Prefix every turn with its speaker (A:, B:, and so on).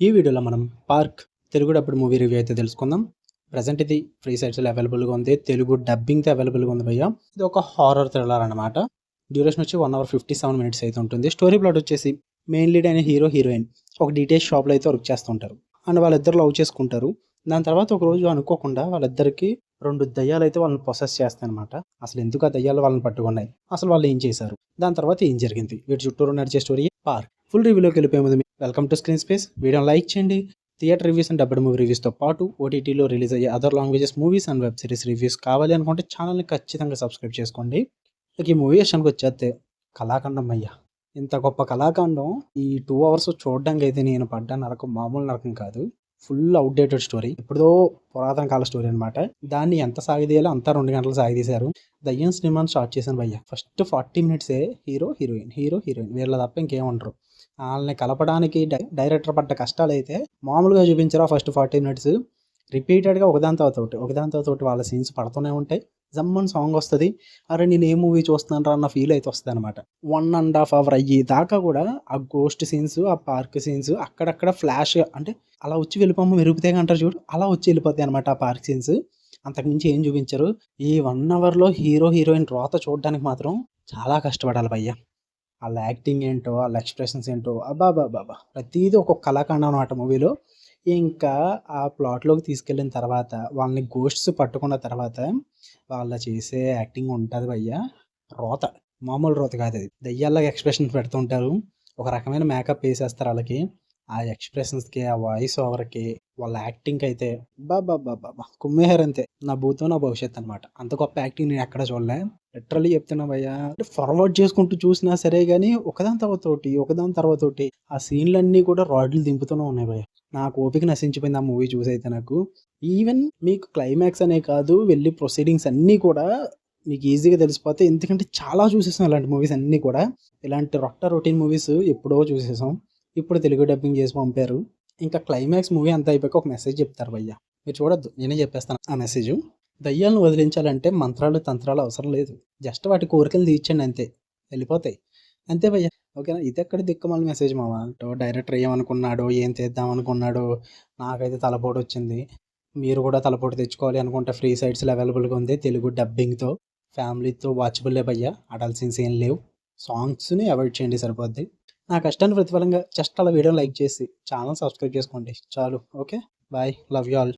A: ఈ వీడియోలో మనం park Telugu dubbed movie review అయితే తెలుసుకుందాం. ప్రజెంట్ ఇది ఫ్రీ సైట్స్లో అవైలబుల్గా ఉంది. తెలుగు డబ్బింగ్తో అవైలబుల్గా ఉంది భయ్య. ఇది ఒక హారర్ థ్రిల్లర్ అనమాట. డ్యూరేషన్ వచ్చి 1 hour 57 minutes అయితే ఉంటుంది. స్టోరీ ప్లాట్ వచ్చేసి మెయిన్ లీడ్ అయిన హీరో హీరోయిన్ ఒక డీటెయిల్స్ షాప్లో అయితే వర్క్ చేస్తుంటారు అండ్ వాళ్ళిద్దరు లవ్ చేసుకుంటారు. దాని తర్వాత ఒక రోజు అనుకోకుండా వాళ్ళిద్దరికి 2 దయ్యాలు అయితే వాళ్ళని ప్రొసెస్ చేస్తాయి అనమాట. అసలు ఎందుకు ఆ దయ్యాలు వాళ్ళని పట్టుకున్నాయి, అసలు వాళ్ళు ఏం చేశారు, దాని తర్వాత ఏం జరిగింది, వీటి చుట్టూరు నడిచే స్టోరీ పార్క్. ఫుల్ రివ్యూలోకి వెళ్ళిపోయే ముందు వెల్కమ్ టు స్క్రీన్ స్పేస్. వీడియోని లైక్ చేయండి. Theatre reviews and dubbed movie రివ్యూస్తో పాటు ఓటీటీలో రిలీజ్ అయ్యే other languages movies and web series reviews కావాలి అనుకుంటే ఛానల్ని ఖచ్చితంగా సబ్స్క్రైబ్ చేసుకోండి. ఇక ఈ మూవీ విషయానికి వచ్చేస్తే కళాఖండం అయ్యా, ఇంత గొప్ప కళాఖండం ఈ 2 hours చూడడానికి అయితే నేను పడ్డ నరకం మామూలు నరకం కాదు. ఫుల్ అవుట్డేటెడ్ స్టోరీ, ఎప్పుడో పురాతన కాల స్టోరీ అనమాట. దాన్ని ఎంత సాగిదీయాలో అంతా 2 గంటలు సాగిదీశారు. దయ్యం సినిమాని స్టార్ట్ చేశాను భయ్య. ఫస్ట్ 40 minutes హీరో హీరోయిన్ వీళ్ళ తప్ప ఇంకేమంటారు. వాళ్ళని కలపడానికి డైరెక్టర్ పడ్డ కష్టాలు అయితే మామూలుగా చూపించారు. ఫస్ట్ 40 minutes రిపీటెడ్గా ఒకదాని తర్వాత వాళ్ళ సీన్స్ పడుతూనే ఉంటాయి. జమ్మన్ సాంగ్ వస్తుంది. అరే నేను ఏ మూవీ చూస్తున్నాను అన్న ఫీల్ అయితే వస్తుంది అనమాట. 1.5 hour అయ్యి దాకా కూడా ఆ గోస్ట్ సీన్స్, ఆ పార్క్ సీన్స్ అక్కడక్కడ ఫ్లాష్ అంటే అలా వచ్చి వెళ్ళిపోము మెరుగుతాయి అంటారు చూడు, అలా వచ్చి వెళ్ళిపోతాయి అనమాట ఆ పార్క్ సీన్స్. అంతకుమించి ఏం చూపించరు. ఈ 1 hourలో హీరో హీరోయిన్ రోత చూడడానికి మాత్రం చాలా కష్టపడాలి భయ్య. వాళ్ళ యాక్టింగ్ ఏంటో, వాళ్ళ ఎక్స్ప్రెషన్స్ ఏంటో, అబ్బాబాబా ప్రతిదీ ఒక్కొక్క కళాఖండం అనమాట మూవీలో. ఇంకా ఆ ప్లాట్లోకి తీసుకెళ్ళిన తర్వాత వాళ్ళని గోస్ట్స్ పట్టుకున్న తర్వాత వాళ్ళ చేసే యాక్టింగ్ ఉంటుంది భయ్య. రోత మామూలు రోత కాదు, అది దయ్యాల్లాగా ఎక్స్ప్రెషన్స్ పెడుతుంటారు. ఒక రకమైన మేకప్ వేసేస్తారు వాళ్ళకి. ఆ ఎక్స్ప్రెషన్స్కి, ఆ వాయిస్ ఓవర్కి, వాళ్ళ యాక్టింగ్కి అయితే బాబా కుమ్మేహారు అంతే. నా భూతో నా భవిష్యత్ అనమాట. అంత గొప్ప యాక్టింగ్ నేను ఎక్కడ చూడలే. లిటరల్లీ చెప్తున్నా భయ్య. అంటే ఫార్వర్డ్ చేసుకుంటూ చూసినా సరే కానీ ఒకదాని తర్వాత ఒకటి ఆ సీన్లన్నీ కూడా రాడ్లు దింపుతూనే ఉన్నాయి భయ్య. నాకు ఓపిక నశించిపోయింది ఆ మూవీ చూసైతే. నాకు ఈవెన్ మీకు క్లైమాక్స్ అనే కాదు, వెళ్ళి ప్రొసీడింగ్స్ అన్నీ కూడా మీకు ఈజీగా తెలిసిపోతాయి. ఎందుకంటే చాలా చూసేసాం ఇలాంటి మూవీస్ అన్నీ కూడా. ఇలాంటి రొటీన్ మూవీస్ ఎప్పుడో చూసేసాం. ఇప్పుడు తెలుగు డబ్బింగ్ చేసి పంపారు. ఇంకా క్లైమాక్స్ మూవీ అంతా అయిపోయాక ఒక మెసేజ్ చెప్తారు భయ్య. మీరు చూడొద్దు, నేనే చెప్పేస్తాను ఆ మెసేజ్. దయ్యాలను వదిలించాలంటే మంత్రాలు తంత్రాలు అవసరం లేదు. జస్ట్ వాటి కోరికలు తీర్చండి అంతే, వెళ్ళిపోతాయి. అంతే భయ్య. ఓకేనా? ఇది ఎక్కడ దిక్కుమాల మెసేజ్ మామ. డైరెక్టర్ ఏమనుకున్నాడో, ఏం చేద్దాం అనుకున్నాడో, నాకైతే తలపోటు వచ్చింది. మీరు కూడా తలపోటు తెచ్చుకోవాలి అనుకుంటే ఫ్రీ సైట్స్లో అవైలబుల్గా ఉంది తెలుగు డబ్బింగ్తో. ఫ్యామిలీతో వాచబుల్లే భయ్య. అడల్ట్ సీన్స్ ఏం లేవు. సాంగ్స్ని అవాయిడ్ చేయండి సరిపోద్ది. నా కష్టాన్ని ప్రతిఫలంగా జస్ట్ అలా వీడియో లైక్ చేసి ఛానల్ సబ్స్క్రైబ్ చేసుకోండి చాలు. Okay bye, love you all.